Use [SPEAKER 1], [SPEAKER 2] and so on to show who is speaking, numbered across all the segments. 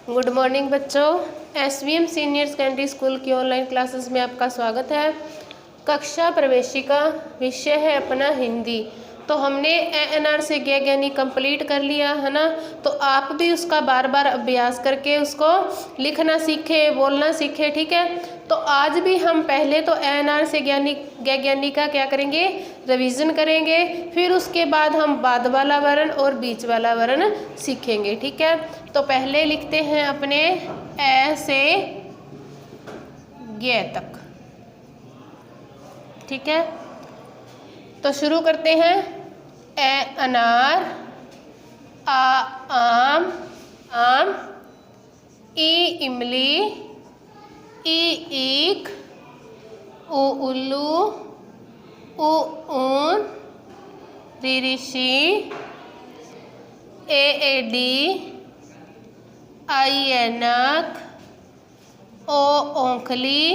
[SPEAKER 1] Good morning बच्चों। SVM senior secondary school की online classes में आपका स्वागत है। कक्षा प्रवेशिका विषय है अपना हिंदी। तो हमने ANR से ज्ञ ज्ञानी कंप्लीट कर लिया है ना। तो आप भी उसका बार बार अभ्यास करके उसको लिखना सीखे, बोलना सीखे, ठीक है। तो आज भी हम पहले तो ANR से ज्ञ ज्ञानी का क्या करेंगे, रिवीजन करेंगे। फिर उसके बाद हम बाद वाला वर्ण और बीच वाला वर्ण सीखेंगे, ठीक है। तो पहले लिखते हैं अपने ए से ज्ञ तक, ठीक है। तो शुरू करते हैं। ए अनार, आ आम, आम, ई इमली, ई ईख, उ उल्लू, ऊ ऊन, री ऋषि, ए एडी, आई ऐनक, ओ ओंखली,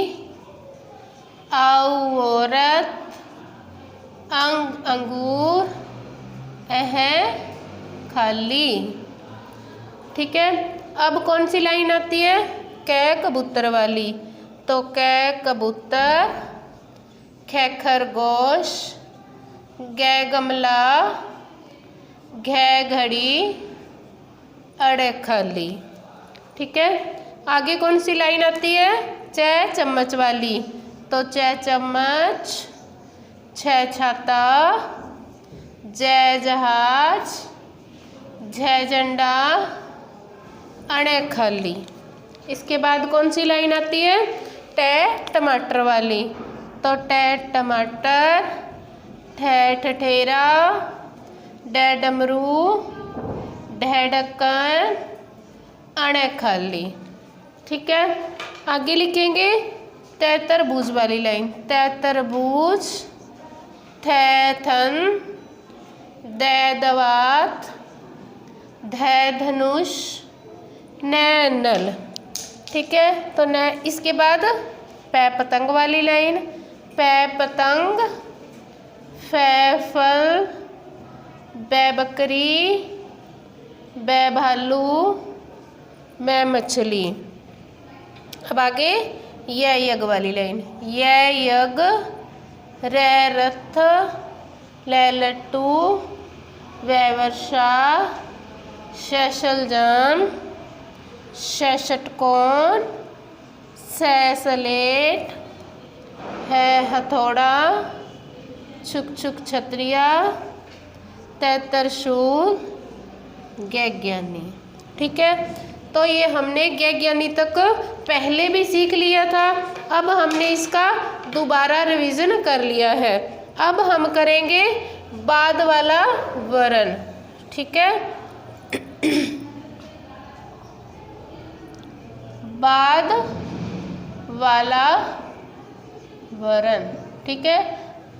[SPEAKER 1] आऊ औरत, अंग अंगूर, अह खाली, ठीक है। अब कौन सी लाइन आती है, कै कबूतर वाली। तो कै कबूतर, ख खरगोश, गै गमला, घै घड़ी, अड़ खाली, ठीक है। आगे कौन सी लाइन आती है, च चम्मच वाली। तो च चम्मच, छ छाता, जय जहाज, झ झंडा, अण खाली। इसके बाद कौन सी लाइन आती है, ट टमाटर वाली। तो ट टमाटर, ठ ठठेरा, ड डमरू, ढ ढक्कन, अण खाली, ठीक है। आगे लिखेंगे त तरबूज वाली लाइन। त तरबूज, थ थन, द दवात, ध धनुष, न नल, ठीक है। तो न इसके बाद प पतंग वाली लाइन। प पतंग, फ फल, ब बकरी, ब भालू, मैं मछली। अब आगे य यग वाली लाइन। य यग, र रथ, ल लट्टू, व वर्षा, श शलजम, श षटकोण, स सलेट, है हथौड़ा, छुक छुक छतरिया, त त्रिशूल, ज्ञ ज्ञानी, ठीक है। तो ये हमने ज्ञ ज्ञानी तक पहले भी सीख लिया था। अब हमने इसका दोबारा रिवीजन कर लिया है। अब हम करेंगे बाद वाला वर्ण, ठीक है। बाद वाला वर्ण, ठीक है।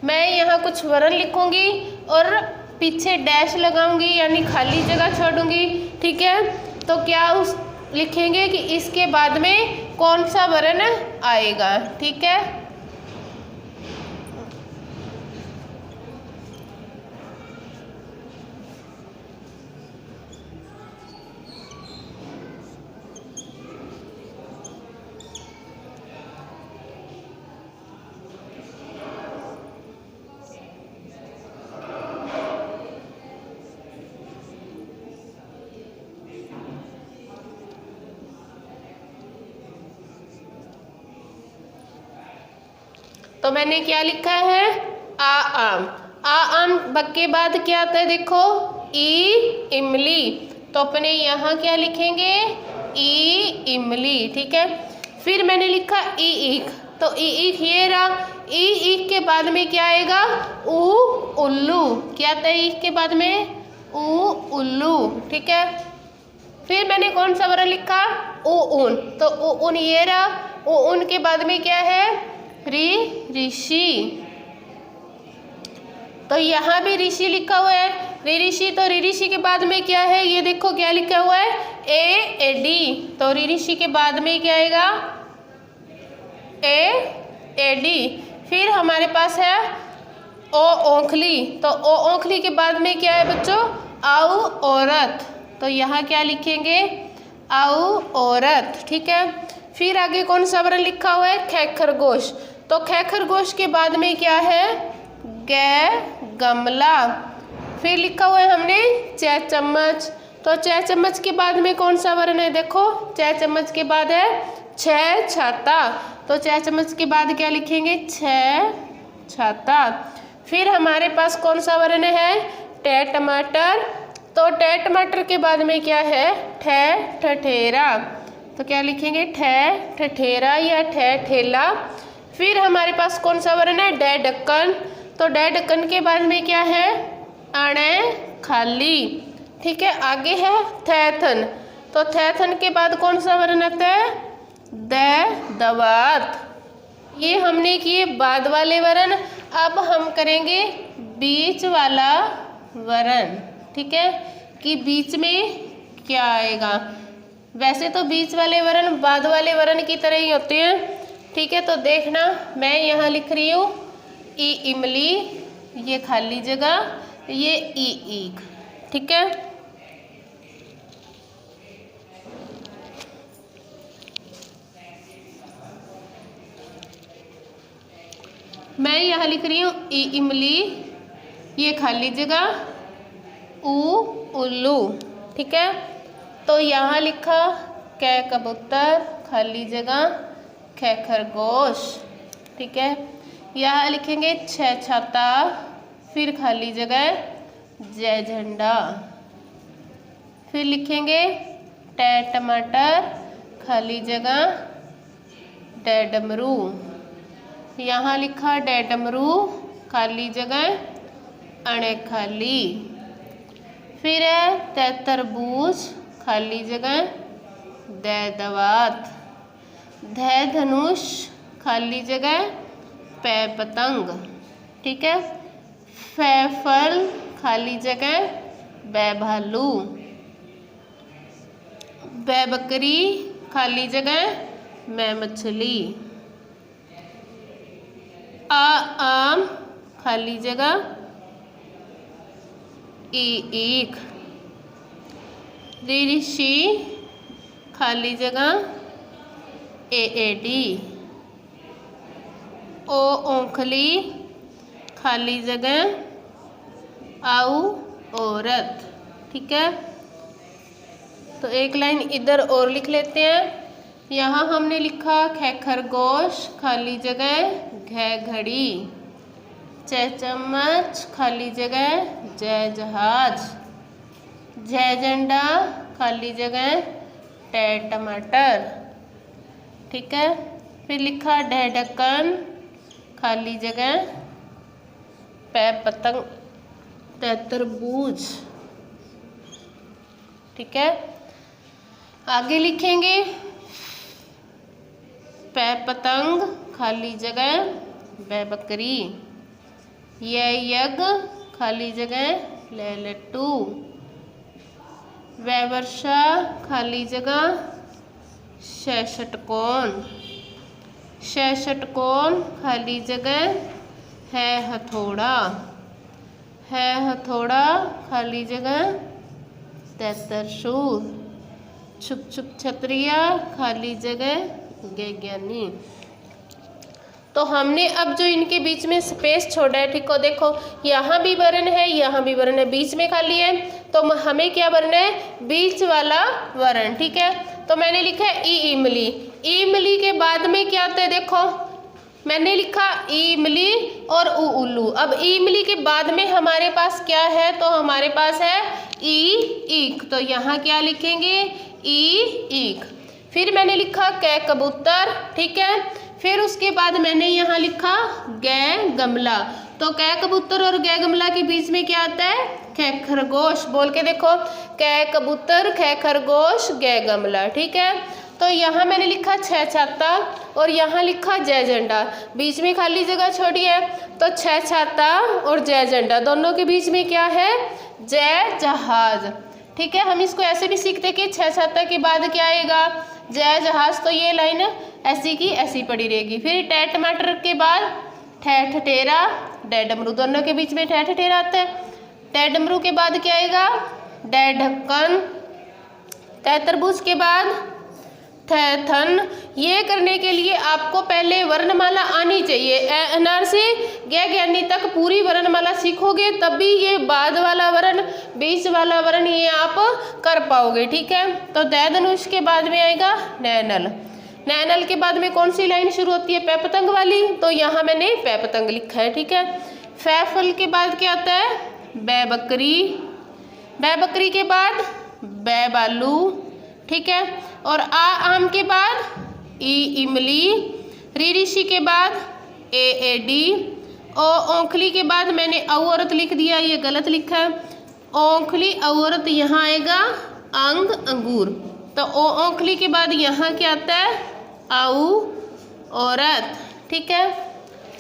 [SPEAKER 1] मैं यहाँ कुछ वर्ण लिखूंगी और पीछे डैश लगाऊंगी, यानी खाली जगह छोड़ूंगी, ठीक है। तो क्या उस लिखेंगे कि इसके बाद में कौन सा वर्ण आएगा, ठीक है। तो मैंने क्या लिखा है, आ आम। आ आम के बाद क्या आता है, देखो ई इमली। तो अपने यहाँ क्या लिखेंगे, ई इमली, ठीक है। फिर मैंने लिखा ई ईख। तो ई ईख ये रहा। ई ईख के बाद में क्या आएगा, ऊ उल्लू। क्या आता है ईख के बाद में, ऊ उल्लू, ठीक है। फिर मैंने कौन सा वर्ण लिखा, ऊ ऊन। तो ऊ ऊन ये रहा। ऊ ऊन के बाद में क्या है, री ऋषि। तो यहाँ भी ऋषि लिखा हुआ है, री ऋषि। तो री ऋषि के बाद में क्या है, ये देखो क्या लिखा हुआ है, ए एडी। तो री ऋषि के बाद में क्या आएगा, ए एडी। फिर हमारे पास है ओ ओंखली। तो ओ ओंखली के बाद में क्या है बच्चों, आऊ औरत। तो यहाँ क्या लिखेंगे, आऊ औरत, ठीक है। फिर आगे कौन सा वर्ण लिखा हुआ है, ख खरगोश। तो ख खरगोश के बाद में क्या है, ग गमला। फिर लिखा हुआ है हमने च चम्मच। तो च चम्मच के बाद में कौन सा वर्ण है, देखो च चम्मच के बाद है छ छाता। तो च चम्मच के बाद क्या लिखेंगे, छ छाता। फिर हमारे पास कौन सा वर्ण है, ट टमाटर। तो ट टमाटर के बाद में क्या है, ठ ठठेरा। तो क्या लिखेंगे, ठ ठठेरा या ठ ठेला। फिर हमारे पास कौन सा वर्ण है, ड ढक्कन। तो ड ढक्कन के बाद में क्या है, अण खाली, ठीक है। आगे है थैथन। तो थैथन के बाद कौन सा वर्ण आता है, द दवात। ये हमने किए बाद वाले वर्ण। अब हम करेंगे बीच वाला वर्ण, ठीक है, कि बीच में क्या आएगा। वैसे तो बीच वाले वर्ण बाद वाले वर्ण की तरह ही होते हैं, ठीक है। तो देखना, मैं यहाँ लिख रही हूँ ई इमली, ये खाली जगह, ये ई ईख, ठीक है। मैं यहाँ लिख रही हूँ ई इमली, ये खाली जगह, उ उल्लू, ठीक है। तो यहाँ लिखा क कबूतर, खाली जगह, ख खरगोश, ठीक है। यहाँ लिखेंगे छ छाता, फिर खाली जगह, ज झंडा। फिर लिखेंगे ट टमाटर, खाली जगह, ड डमरू। यहाँ लिखा ड डमरू, खाली जगह, अण खाली। फिर है त तरबूज, खाली जगह, द दवात। ध धनुष, खाली जगह, प पतंग, ठीक है। फ फल, खाली जगह, ब भालू। ब बकरी, खाली जगह, म मछली। आ आम, खाली जगह, ई ईख। ऋ ऋषि, खाली जगह, एडी। ओ ओंखली, खाली जगह, आऊ औरत, ठीक है। तो एक लाइन इधर और लिख लेते हैं। यहाँ हमने लिखा ख खरगोश, खाली जगह, घ घड़ी। च चम्मच, खाली जगह, ज जहाज। झ झंडा, खाली जगह, ट टमाटर, ठीक है। फिर लिखा ढ ढक्कन, खाली जगह, प पतंग, त तरबूज, ठीक है। आगे लिखेंगे प पतंग, खाली जगह, ब बकरी। य यज्ञ, खाली जगह, ल लट्टू। व वर्षा, खाली जगह, श षटकोण। श षटकोण, खाली जगह, है हथौड़ा। है हथौड़ा, खाली जगह, त त्रिशूल। छुप छुप छतरिया, खाली जगह, ज्ञानी। तो हमने अब जो इनके बीच में स्पेस छोड़ा है, ठीक हो, देखो यहाँ भी वर्ण है, यहाँ भी वर्ण है, बीच में खाली है। तो हमें क्या वर्ण है, बीच वाला वर्ण, ठीक है। तो मैंने लिखा है ई इमली। इमली के बाद में क्या आता है, देखो मैंने लिखा इमली और उ उल्लू। अब इमली के बाद में हमारे पास क्या है, तो हमारे पास है ई ईख। तो यहाँ क्या लिखेंगे, ई ईख। फिर मैंने लिखा क कबूतर, ठीक है। फिर उसके बाद मैंने यहाँ लिखा ग गमला। तो क कबूतर और ग गमला के बीच में क्या आता है, ख खरगोश। बोल के देखो, क कबूतर, ख खरगोश, ग गमला, ठीक है। तो यहाँ मैंने लिखा छ छाता और यहाँ लिखा जय झंडा। बीच में खाली जगह छोड़ी है, तो छ छाता और जय झंडा दोनों के बीच में क्या है, जय जहाज, ठीक है। हम इसको ऐसे भी सीखते कि छ छाता के बाद क्या आएगा, जय जहाज। तो ये लाइन ऐसी की ऐसी पड़ी रहेगी। फिर ट टमाटर के बाद ठ ठठेरा, ड डमरू, दोनों के बीच में ठ ठठेरा आता है। ट डमरू के बाद क्या आएगा, ड ढक्कन, त तरबूज के बाद थ थन। ये करने के लिए आपको पहले वर्णमाला आनी चाहिए। ए अनार से ग ज्ञानी तक पूरी वर्णमाला सीखोगे तभी ये बाद वाला वर्ण, बीच वाला वर्ण ये आप कर पाओगे। ठीक है, तो दै धनुष के बाद में आएगा नैनल। नैनल के बाद में कौन सी लाइन शुरू होती है? पै पतंग वाली, तो यहाँ मैंने पै पतंग लिखा है। ठीक है, फै फल के बाद क्या आता है? बै बकरी। बै बकरी के बाद बै बालू। ठीक है, और आ आम के बाद ई इमली। री ऋषि के बाद ए एडी। ओ औंखली के बाद मैंने औरत लिख दिया, ये गलत लिखा है। औंखली औरत यहाँ आएगा अंग अंगूर। तो ओ औंखली के बाद यहाँ क्या आता है? आऊ औरत। ठीक है,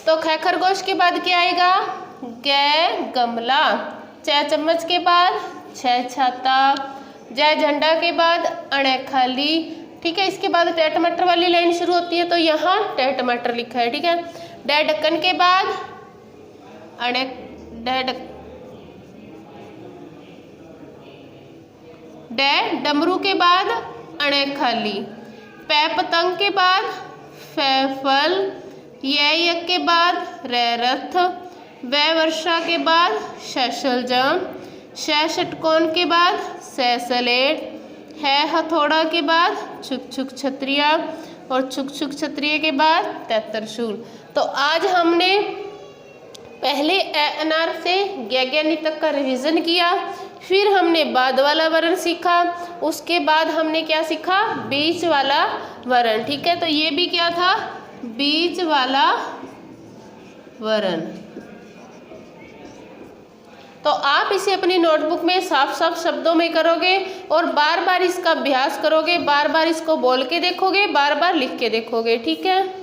[SPEAKER 1] तो ख खरगोश के बाद क्या आएगा? ग गमला। च चम्मच के बाद छ छाता। जय झंडा के बाद अणे खाली। ठीक है, इसके बाद ट टमाटर वाली लाइन शुरू होती है, तो यहाँ ट टमाटर लिखा है। ठीक है, ड ढक्कन के बाद अणे ड डमरू के बाद अणे खाली। पै पतंग के बाद फै फल। यक के बाद रै रथ। वै वर्षा के बाद शैशलजाम। शै षटकोण के बाद सै सलेट। है हथौड़ा के बाद छुक छुक छत्रिया। और छुक छुक छत्रिय के बाद त्रिशूल। तो आज हमने पहले ए अनार से ज्ञानी तक का रिवीजन किया, फिर हमने बाद वाला वर्ण सीखा, उसके बाद हमने क्या सीखा? बीच वाला वर्ण। ठीक है, तो ये भी क्या था? बीच वाला वर्ण। तो आप इसे अपनी नोटबुक में साफ साफ शब्दों में करोगे और बार बार इसका अभ्यास करोगे, बार बार इसको बोल के देखोगे, बार बार लिख के देखोगे। ठीक है।